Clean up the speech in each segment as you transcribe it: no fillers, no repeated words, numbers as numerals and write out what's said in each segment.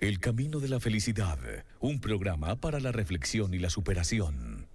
El camino de la felicidad, un programa para la reflexión y la superación.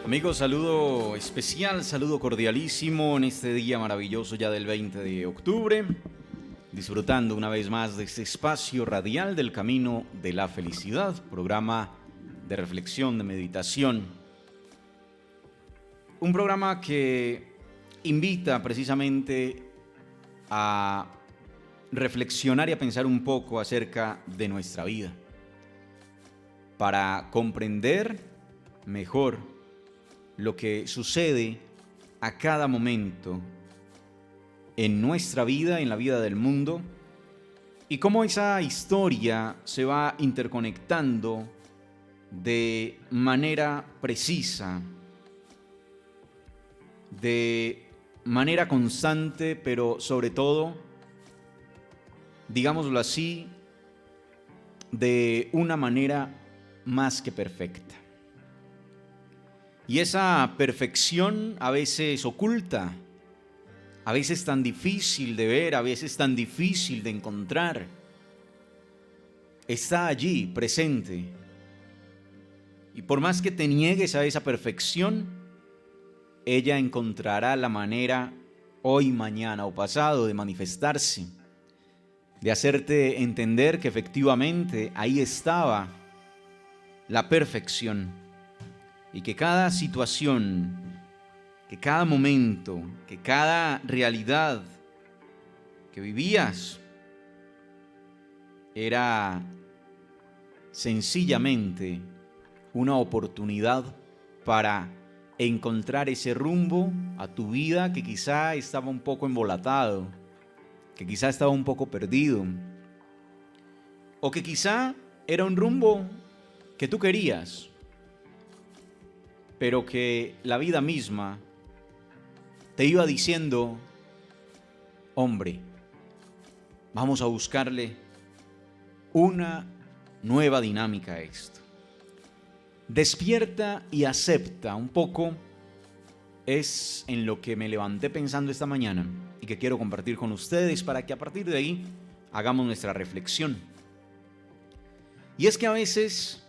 Amigos, saludo especial, saludo cordialísimo en este día maravilloso ya del 20 de octubre, disfrutando una vez más de este espacio radial del camino de la felicidad, programa de reflexión, de meditación. Un programa que invita precisamente a reflexionar y a pensar un poco acerca de nuestra vida, para comprender mejor lo que sucede a cada momento en nuestra vida, en la vida del mundo, y cómo esa historia se va interconectando de manera precisa, de manera constante, pero sobre todo, digámoslo así, de una manera más que perfecta. Y esa perfección a veces oculta, a veces tan difícil de ver, a veces tan difícil de encontrar, está allí presente. Y por más que te niegues a esa perfección, ella encontrará la manera hoy, mañana o pasado de manifestarse, de hacerte entender que efectivamente ahí estaba la perfección. Y que cada situación, que cada momento, que cada realidad que vivías era sencillamente una oportunidad para encontrar ese rumbo a tu vida que quizá estaba un poco embolatado, que quizá estaba un poco perdido, o que quizá era un rumbo que tú querías, pero que la vida misma te iba diciendo: hombre, vamos a buscarle una nueva dinámica a esto. Despierta y acepta un poco, es en lo que me levanté pensando esta mañana y que quiero compartir con ustedes para que a partir de ahí hagamos nuestra reflexión. Y es que a veces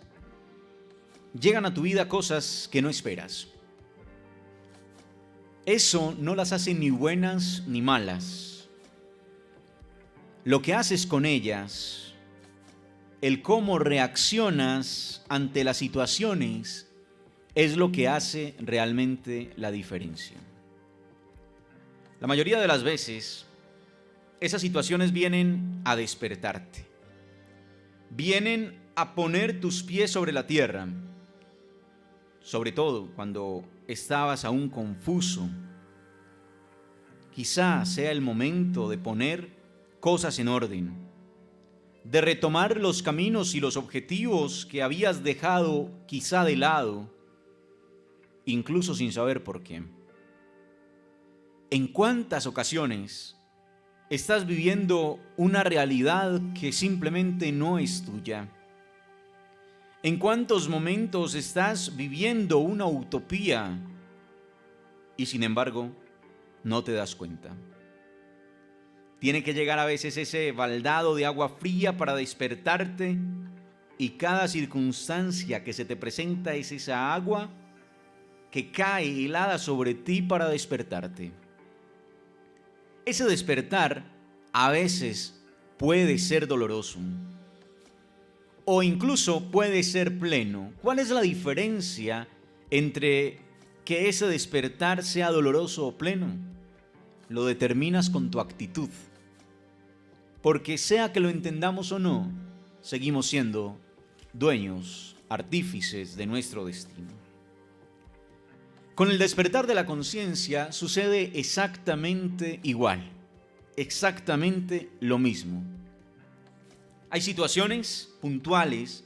llegan a tu vida cosas que no esperas. Eso no las hace ni buenas ni malas. Lo que haces con ellas, el cómo reaccionas ante las situaciones, es lo que hace realmente la diferencia. La mayoría de las veces, esas situaciones vienen a despertarte. Vienen a poner tus pies sobre la tierra. Sobre todo cuando estabas aún confuso. Quizá sea el momento de poner cosas en orden, de retomar los caminos y los objetivos que habías dejado quizá de lado, incluso sin saber por qué. ¿En cuántas ocasiones estás viviendo una realidad que simplemente no es tuya? ¿En cuántos momentos estás viviendo una utopía y sin embargo no te das cuenta? Tiene que llegar a veces ese baldado de agua fría para despertarte, y cada circunstancia que se te presenta es esa agua que cae helada sobre ti para despertarte. Ese despertar a veces puede ser doloroso, o incluso puede ser pleno. ¿Cuál es la diferencia entre que ese despertar sea doloroso o pleno? Lo determinas con tu actitud. Porque sea que lo entendamos o no, seguimos siendo dueños, artífices de nuestro destino. Con el despertar de la conciencia sucede exactamente igual, exactamente lo mismo. Hay situaciones puntuales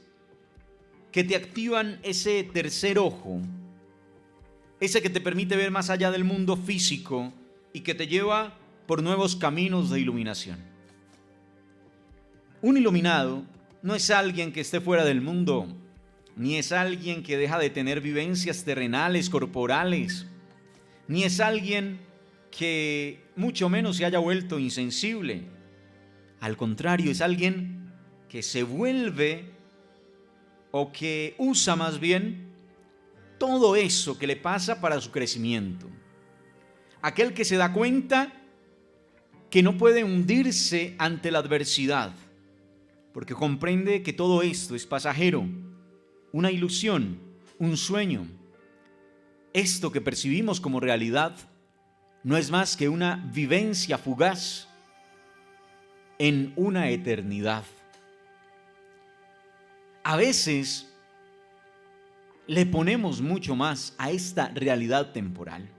que te activan ese tercer ojo, ese que te permite ver más allá del mundo físico y que te lleva por nuevos caminos de iluminación. Un iluminado no es alguien que esté fuera del mundo, ni es alguien que deja de tener vivencias terrenales, corporales, ni es alguien que mucho menos se haya vuelto insensible. Al contrario, es alguien que se vuelve o que usa más bien todo eso que le pasa para su crecimiento. Aquel que se da cuenta que no puede hundirse ante la adversidad, porque comprende que todo esto es pasajero, una ilusión, un sueño. Esto que percibimos como realidad no es más que una vivencia fugaz en una eternidad. A veces le ponemos mucho más a esta realidad temporal.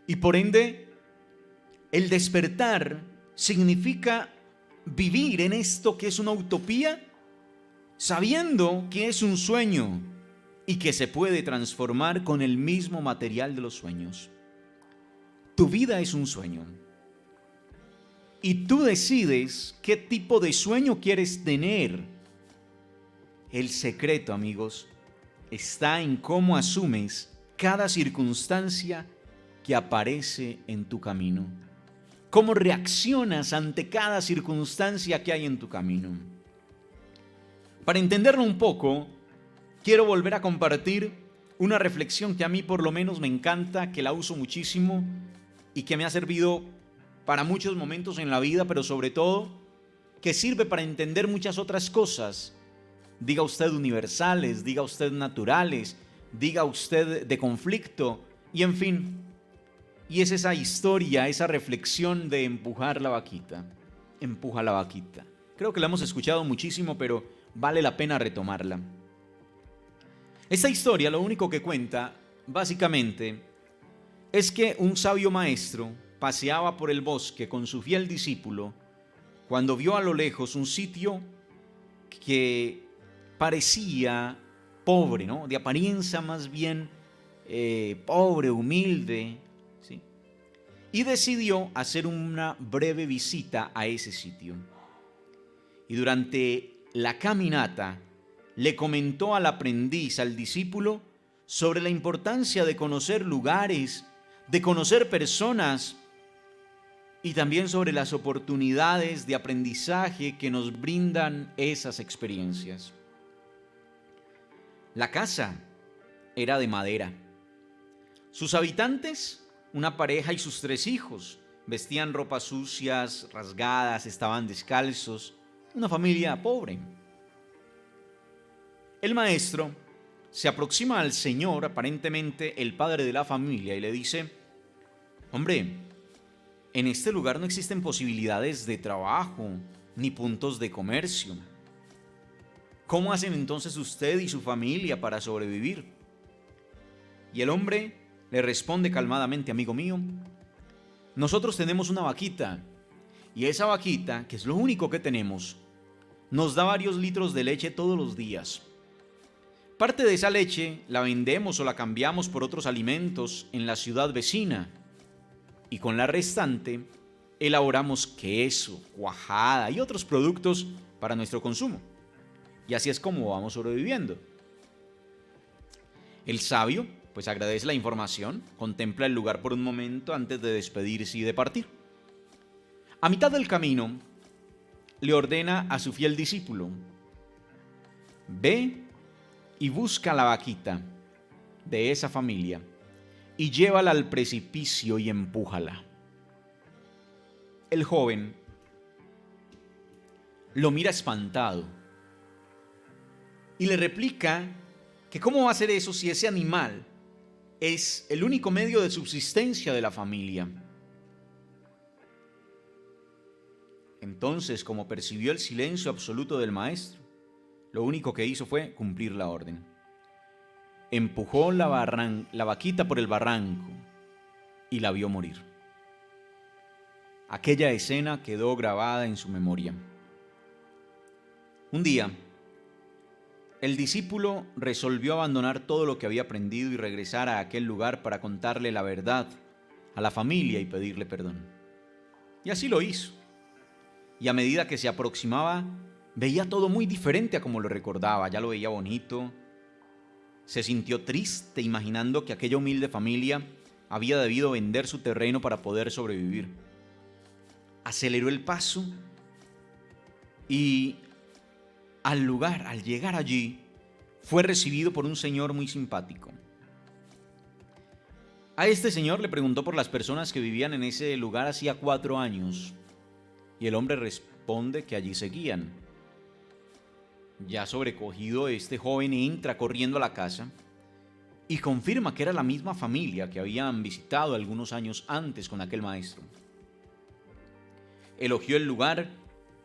Y por ende, el despertar significa vivir en esto que es una utopía, sabiendo que es un sueño y que se puede transformar con el mismo material de los sueños. Tu vida es un sueño. Y tú decides qué tipo de sueño quieres tener. El secreto, amigos, está en cómo asumes cada circunstancia que aparece en tu camino. Cómo reaccionas ante cada circunstancia que hay en tu camino. Para entenderlo un poco, quiero volver a compartir una reflexión que a mí por lo menos me encanta, que la uso muchísimo y que me ha servido para muchos momentos en la vida, pero sobre todo que sirve para entender muchas otras cosas. Diga usted universales, diga usted naturales, diga usted de conflicto y en fin. Y es esa historia, esa reflexión de empujar la vaquita. Empuja la vaquita. Creo que la hemos escuchado muchísimo, pero vale la pena retomarla. Esta historia lo único que cuenta, básicamente, es que un sabio maestro paseaba por el bosque con su fiel discípulo cuando vio a lo lejos un sitio que parecía pobre, ¿no? De apariencia más bien pobre, humilde, ¿sí? Y decidió hacer una breve visita a ese sitio. Y durante la caminata le comentó al aprendiz, al discípulo, sobre la importancia de conocer lugares, de conocer personas y también sobre las oportunidades de aprendizaje que nos brindan esas experiencias. La casa era de madera. Sus habitantes, una pareja y sus 3 hijos, vestían ropas sucias, rasgadas, estaban descalzos, una familia pobre. El maestro se aproxima al señor, aparentemente el padre de la familia, y le dice: hombre, en este lugar no existen posibilidades de trabajo ni puntos de comercio. ¿Cómo hacen entonces usted y su familia para sobrevivir? Y el hombre le responde calmadamente: amigo mío, nosotros tenemos una vaquita, y esa vaquita, que es lo único que tenemos, nos da varios litros de leche todos los días. Parte de esa leche la vendemos o la cambiamos por otros alimentos en la ciudad vecina, y con la restante elaboramos queso, cuajada y otros productos para nuestro consumo. Y así es como vamos sobreviviendo. El sabio, pues agradece la información, contempla el lugar por un momento antes de despedirse y de partir. A mitad del camino, le ordena a su fiel discípulo: ve y busca la vaquita de esa familia y llévala al precipicio y empújala. El joven lo mira espantado y le replica que cómo va a hacer eso si ese animal es el único medio de subsistencia de la familia. Entonces, como percibió el silencio absoluto del maestro, lo único que hizo fue cumplir la orden. empujó la vaquita por el barranco y la vio morir. Aquella escena quedó grabada en su memoria. Un día, el discípulo resolvió abandonar todo lo que había aprendido y regresar a aquel lugar para contarle la verdad a la familia y pedirle perdón. Y así lo hizo. Y a medida que se aproximaba, veía todo muy diferente a como lo recordaba. Ya lo veía bonito. Se sintió triste imaginando que aquella humilde familia había debido vender su terreno para poder sobrevivir. Aceleró el paso y al llegar allí, fue recibido por un señor muy simpático. A este señor le preguntó por las personas que vivían en ese lugar hacía 4 años y el hombre responde que allí seguían. Ya sobrecogido, este joven entra corriendo a la casa y confirma que era la misma familia que habían visitado algunos años antes con aquel maestro. Elogió el lugar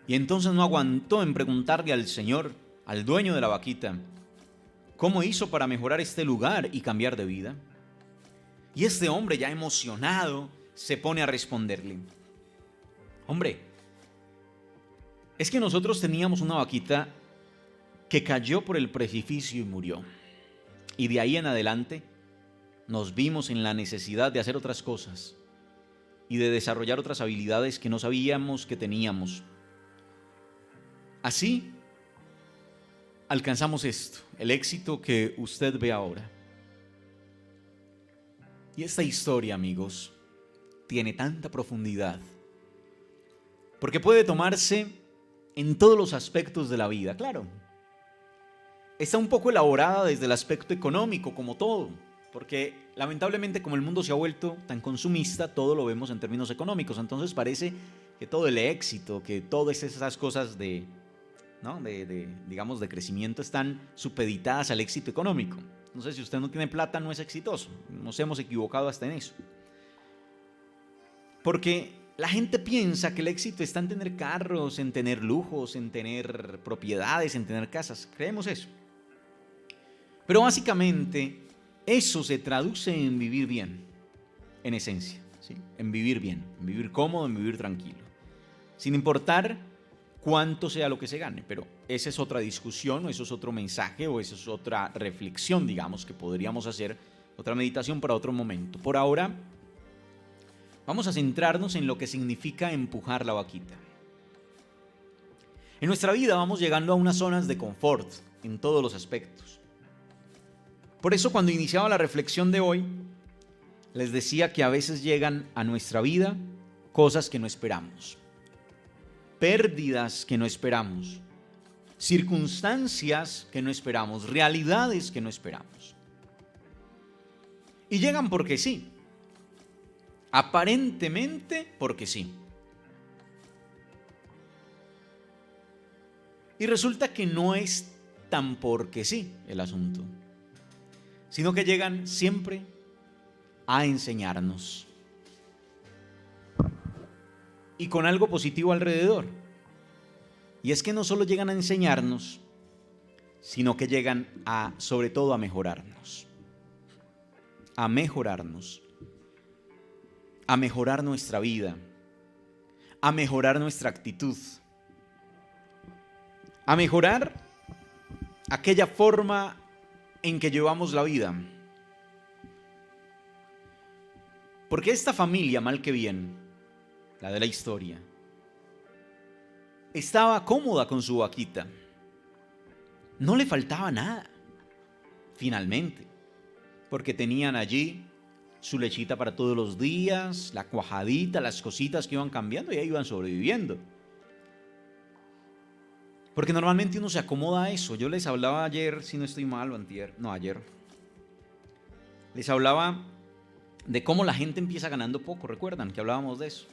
y entonces no aguantó en preguntarle al señor, al dueño de la vaquita, cómo hizo para mejorar este lugar y cambiar de vida. Y este hombre, ya emocionado, se pone a responderle: hombre, es que nosotros teníamos una vaquita que cayó por el precipicio y murió. Y de ahí en adelante nos vimos en la necesidad de hacer otras cosas y de desarrollar otras habilidades que no sabíamos que teníamos. Así alcanzamos esto, el éxito que usted ve ahora. Y esta historia, amigos, tiene tanta profundidad, porque puede tomarse en todos los aspectos de la vida. Claro, está un poco elaborada desde el aspecto económico, como todo, porque lamentablemente, como el mundo se ha vuelto tan consumista, todo lo vemos en términos económicos. Entonces parece que todo el éxito, que todas esas cosas digamos, de crecimiento están supeditadas al éxito económico. Entonces, si usted no tiene plata, no es exitoso. Nos hemos equivocado hasta en eso. Porque la gente piensa que el éxito está en tener carros, en tener lujos, en tener propiedades, en tener casas. Creemos eso. Pero básicamente eso se traduce en vivir bien, en esencia, ¿sí? En vivir bien, en vivir cómodo, en vivir tranquilo, sin importar cuánto sea lo que se gane. Pero esa es otra discusión, o eso es otro mensaje, o esa es otra reflexión, digamos, que podríamos hacer, otra meditación para otro momento. Por ahora, vamos a centrarnos en lo que significa empujar la vaquita. En nuestra vida vamos llegando a unas zonas de confort en todos los aspectos. Por eso, cuando iniciaba la reflexión de hoy, les decía que a veces llegan a nuestra vida cosas que no esperamos, pérdidas que no esperamos, circunstancias que no esperamos, realidades que no esperamos. Y llegan porque sí, aparentemente porque sí. Y resulta que no es tan porque sí el asunto, sino que llegan siempre a enseñarnos. Y con algo positivo alrededor. Y es que no solo llegan a enseñarnos, sino que llegan sobre todo a mejorarnos. A mejorarnos. A mejorar nuestra vida. A mejorar nuestra actitud. A mejorar aquella forma en que llevamos la vida. Porque esta familia, mal que bien, la de la historia, estaba cómoda con su vaquita. No le faltaba nada, finalmente, porque tenían allí su lechita para todos los días, la cuajadita, las cositas que iban cambiando y ahí iban sobreviviendo. Porque normalmente uno se acomoda a eso. Yo les hablaba ayer, si no estoy mal, o ayer. Les hablaba de cómo la gente empieza ganando poco, ¿recuerdan que hablábamos de eso?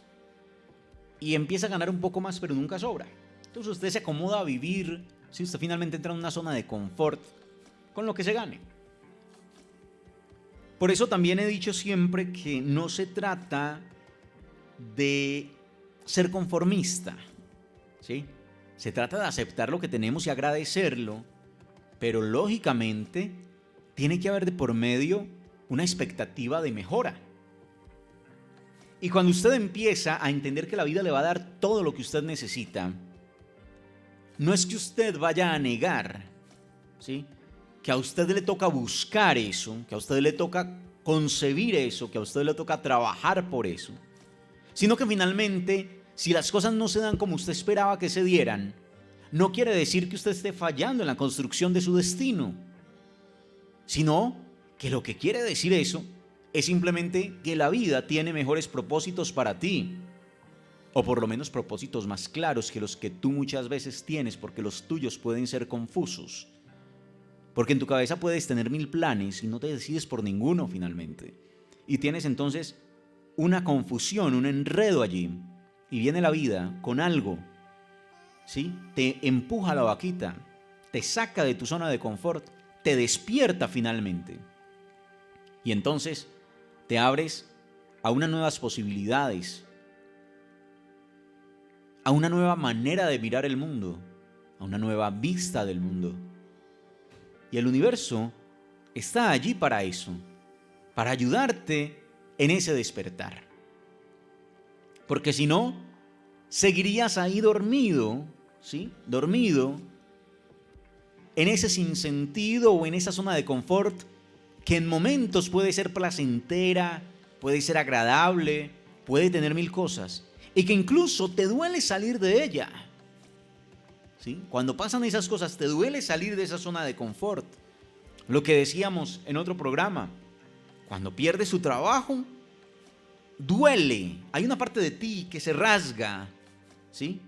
Y empieza a ganar un poco más, pero nunca sobra. Entonces usted se acomoda a vivir, si usted finalmente entra en una zona de confort, con lo que se gane. Por eso también he dicho siempre que no se trata de ser conformista, ¿sí? Se trata de aceptar lo que tenemos y agradecerlo, pero lógicamente tiene que haber de por medio una expectativa de mejora. Y cuando usted empieza a entender que la vida le va a dar todo lo que usted necesita, no es que usted vaya a negar, ¿sí?, que a usted le toca buscar eso, que a usted le toca concebir eso, que a usted le toca trabajar por eso, sino que finalmente, si las cosas no se dan como usted esperaba que se dieran, no quiere decir que usted esté fallando en la construcción de su destino, sino que lo que quiere decir eso es simplemente que la vida tiene mejores propósitos para ti, o por lo menos propósitos más claros que los que tú muchas veces tienes, porque los tuyos pueden ser confusos. Porque en tu cabeza puedes tener 1000 planes y no te decides por ninguno finalmente. Y tienes entonces una confusión, un enredo allí. Y viene la vida con algo, ¿sí? Te empuja a la vaquita, te saca de tu zona de confort, te despierta finalmente. Y entonces te abres a unas nuevas posibilidades, a una nueva manera de mirar el mundo, a una nueva vista del mundo. Y el universo está allí para eso, para ayudarte en ese despertar. Porque si no, seguirías ahí dormido, ¿sí? Dormido en ese sinsentido o en esa zona de confort que en momentos puede ser placentera, puede ser agradable, puede tener 1000 cosas y que incluso te duele salir de ella. ¿Sí? Cuando pasan esas cosas, te duele salir de esa zona de confort. Lo que decíamos en otro programa, cuando pierdes tu trabajo, duele. Hay una parte de ti que se rasga, ¿sí?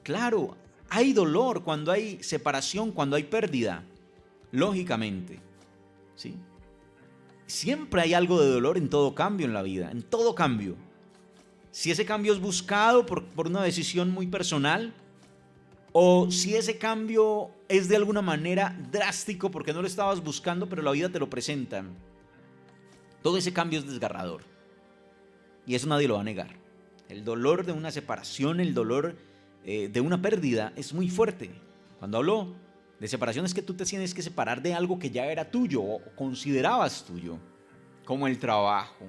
Claro, hay dolor cuando hay separación, cuando hay pérdida, lógicamente, ¿sí? Siempre hay algo de dolor en todo cambio en la vida, en todo cambio. Si ese cambio es buscado por una decisión muy personal, o si ese cambio es de alguna manera drástico porque no lo estabas buscando, pero la vida te lo presenta. Todo ese cambio es desgarrador. Y eso nadie lo va a negar. El dolor de una separación, el dolor de una pérdida es muy fuerte. Cuando hablo de separación es que tú te tienes que separar de algo que ya era tuyo o considerabas tuyo, como el trabajo,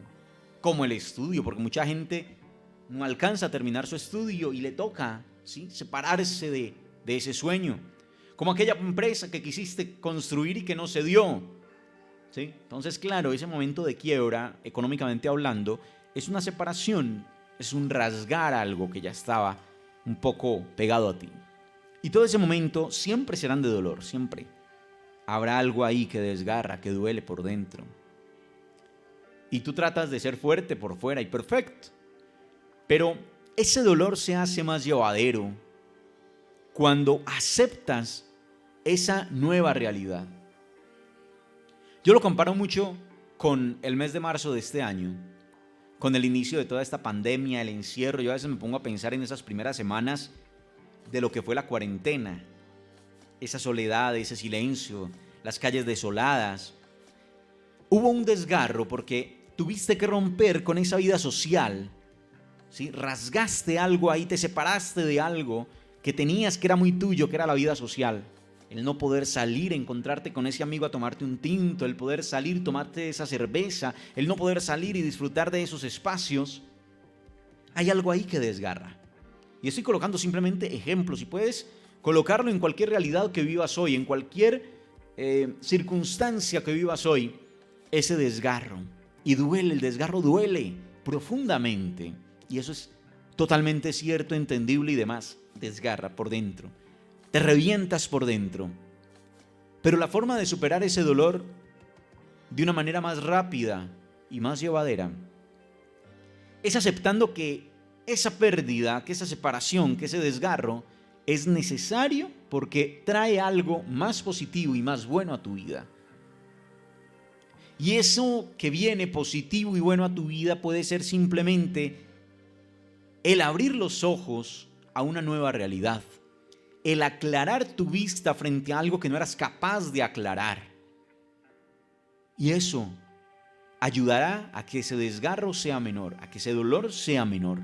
como el estudio, porque mucha gente no alcanza a terminar su estudio y le toca, ¿sí?, separarse de ese sueño, como aquella empresa que quisiste construir y que no se dio, ¿sí? Entonces, claro, ese momento de quiebra, económicamente hablando, es una separación, es un rasgar algo que ya estaba un poco pegado a ti. Y todo ese momento siempre serán de dolor, siempre. Habrá algo ahí que desgarra, que duele por dentro. Y tú tratas de ser fuerte por fuera y perfecto. Pero ese dolor se hace más llevadero cuando aceptas esa nueva realidad. Yo lo comparo mucho con el mes de marzo de este año, con el inicio de toda esta pandemia, el encierro. Yo a veces me pongo a pensar en esas primeras semanas de lo que fue la cuarentena, esa soledad, ese silencio, las calles desoladas. Hubo un desgarro porque tuviste que romper con esa vida social, ¿sí? Rasgaste algo ahí, te separaste de algo que tenías, que era muy tuyo, que era la vida social. El no poder salir, encontrarte con ese amigo a tomarte un tinto, el poder salir, tomarte esa cerveza, el no poder salir y disfrutar de esos espacios. Hay algo ahí que desgarra. Y estoy colocando simplemente ejemplos y puedes colocarlo en cualquier realidad que vivas hoy, en cualquier circunstancia que vivas hoy, ese desgarro. Y duele, el desgarro duele profundamente. Y eso es totalmente cierto, entendible y demás. Desgarra por dentro. Te revientas por dentro. Pero la forma de superar ese dolor de una manera más rápida y más llevadera es aceptando que esa pérdida, que esa separación, que ese desgarro es necesario porque trae algo más positivo y más bueno a tu vida. Y eso que viene positivo y bueno a tu vida puede ser simplemente el abrir los ojos a una nueva realidad, el aclarar tu vista frente a algo que no eras capaz de aclarar. Y eso ayudará a que ese desgarro sea menor, a que ese dolor sea menor.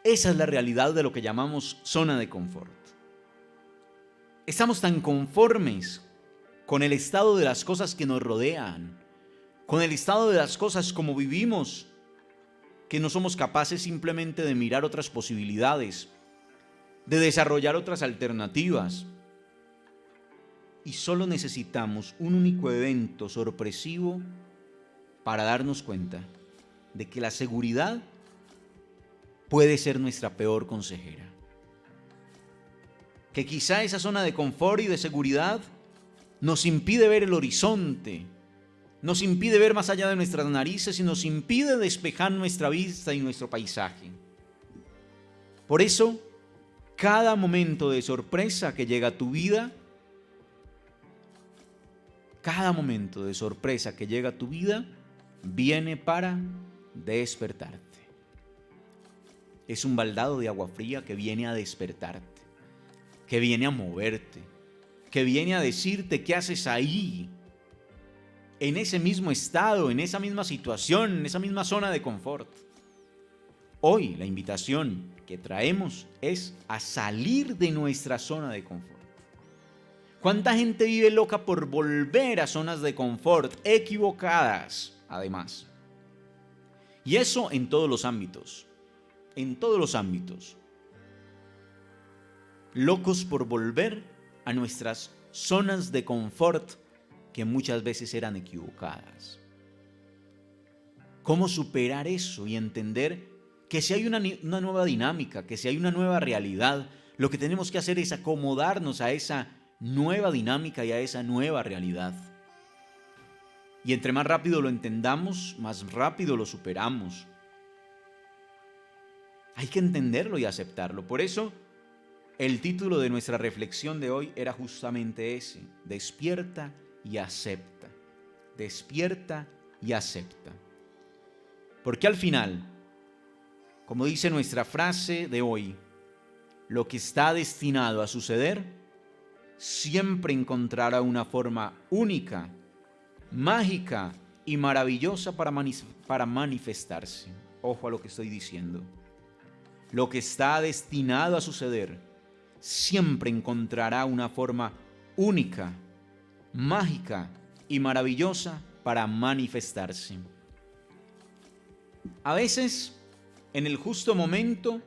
Esa es la realidad de lo que llamamos zona de confort. Estamos tan conformes con el estado de las cosas que nos rodean, con el estado de las cosas como vivimos, que no somos capaces simplemente de mirar otras posibilidades, de desarrollar otras alternativas. Y solo necesitamos un único evento sorpresivo para darnos cuenta de que la seguridad puede ser nuestra peor consejera. Que quizá esa zona de confort y de seguridad nos impide ver el horizonte, nos impide ver más allá de nuestras narices y nos impide despejar nuestra vista y nuestro paisaje. Por eso, cada momento de sorpresa que llega a tu vida, viene para despertarte. Es un baldado de agua fría que viene a despertarte, que viene a moverte, que viene a decirte qué haces ahí, en ese mismo estado, en esa misma situación, en esa misma zona de confort. Hoy la invitación que traemos es a salir de nuestra zona de confort. ¿Cuánta gente vive loca por volver a zonas de confort equivocadas, además? Y eso en todos los ámbitos, Locos por volver a nuestras zonas de confort que muchas veces eran equivocadas. ¿Cómo superar eso y entender que si hay una nueva dinámica, que si hay una nueva realidad, lo que tenemos que hacer es acomodarnos a esa nueva dinámica y a esa nueva realidad? Y entre más rápido lo entendamos, más rápido lo superamos. Hay que entenderlo y aceptarlo. Por eso, el título de nuestra reflexión de hoy era justamente ese: despierta y acepta. Despierta y acepta. Porque al final, como dice nuestra frase de hoy, lo que está destinado a suceder siempre encontrará una forma única, mágica y maravillosa para manifestarse. Ojo a lo que estoy diciendo. Lo que está destinado a suceder siempre encontrará una forma única, mágica y maravillosa para manifestarse. A veces, en el justo momento,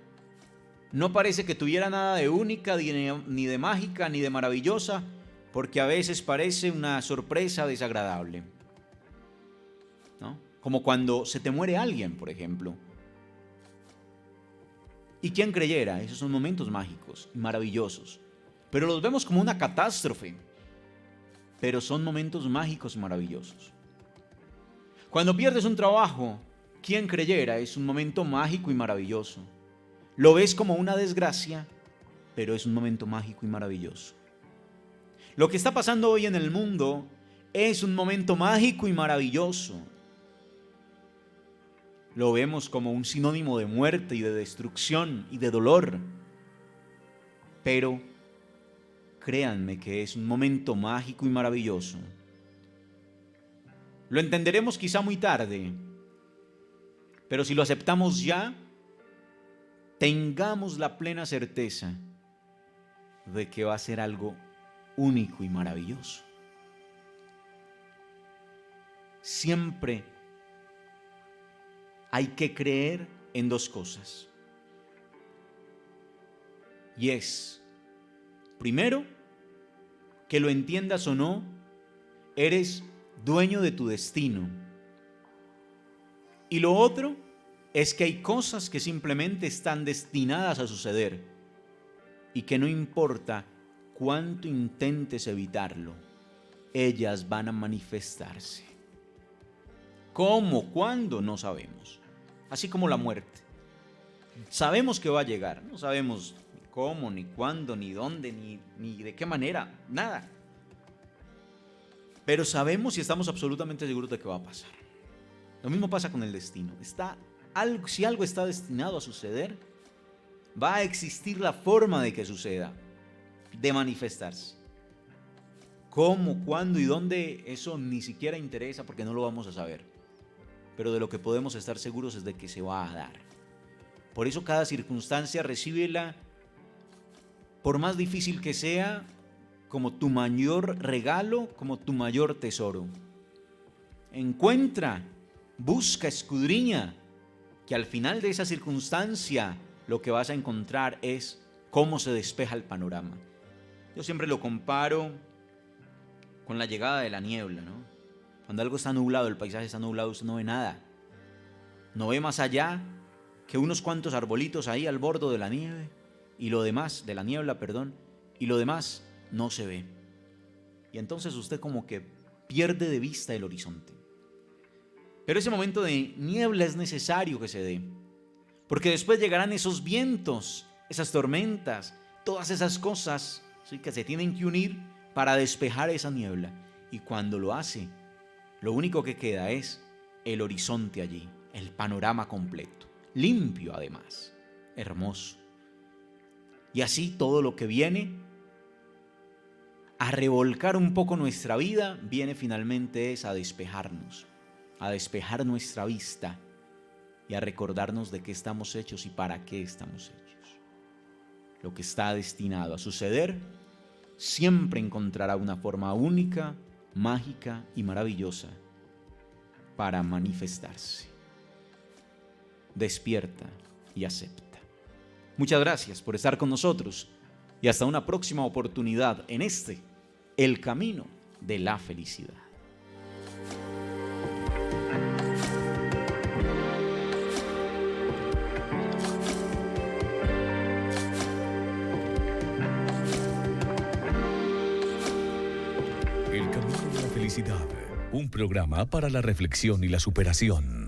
no parece que tuviera nada de única, ni de mágica, ni de maravillosa, porque a veces parece una sorpresa desagradable, ¿no? Como cuando se te muere alguien, por ejemplo. ¿Y quién creyera? Esos son momentos mágicos y maravillosos, pero los vemos como una catástrofe. Pero son momentos mágicos y maravillosos. Cuando pierdes un trabajo, ¿quién creyera? Es un momento mágico y maravilloso. Lo ves como una desgracia, pero es un momento mágico y maravilloso. Lo que está pasando hoy en el mundo es un momento mágico y maravilloso. Lo vemos como un sinónimo de muerte y de destrucción y de dolor. Pero créanme que es un momento mágico y maravilloso. Lo entenderemos quizá muy tarde, pero si lo aceptamos ya, tengamos la plena certeza de que va a ser algo único y maravilloso. Siempre hay que creer en dos cosas. Y es, primero, que lo entiendas o no, eres dueño de tu destino. Y lo otro es que hay cosas que simplemente están destinadas a suceder y que no importa cuánto intentes evitarlo, ellas van a manifestarse. ¿Cómo? ¿Cuándo? No sabemos. Así como la muerte. Sabemos que va a llegar, no sabemos ni cómo, ni cuándo, ni dónde, ni de qué manera, nada. Pero sabemos y estamos absolutamente seguros de que va a pasar. Lo mismo pasa con el destino. Si algo está destinado a suceder, va a existir la forma de que suceda, de manifestarse. ¿Cómo, cuándo y dónde? Eso ni siquiera interesa porque no lo vamos a saber. Pero de lo que podemos estar seguros es de que se va a dar. Por eso cada circunstancia recíbela, por más difícil que sea, como tu mayor regalo, como tu mayor tesoro. Encuentra, busca, escudriña, que al final de esa circunstancia lo que vas a encontrar es cómo se despeja el panorama. Yo siempre lo comparo con la llegada de la niebla, ¿no? Cuando algo está nublado, el paisaje está nublado, usted no ve nada. No ve más allá que unos cuantos arbolitos ahí al borde de la nieve y lo demás, de la niebla, perdón, y lo demás no se ve. Y entonces usted como que pierde de vista el horizonte. Pero ese momento de niebla es necesario que se dé, porque después llegarán esos vientos, esas tormentas, todas esas cosas, ¿sí?, que se tienen que unir para despejar esa niebla. Y cuando lo hace, lo único que queda es el horizonte allí, el panorama completo, limpio además, hermoso. Y así todo lo que viene a revolcar un poco nuestra vida, viene finalmente es a despejarnos, a despejar nuestra vista y a recordarnos de qué estamos hechos y para qué estamos hechos. Lo que está destinado a suceder siempre encontrará una forma única, mágica y maravillosa para manifestarse. Despierta y acepta. Muchas gracias por estar con nosotros y hasta una próxima oportunidad en El Camino de la Felicidad. El Camino de la Felicidad, un programa para la reflexión y la superación.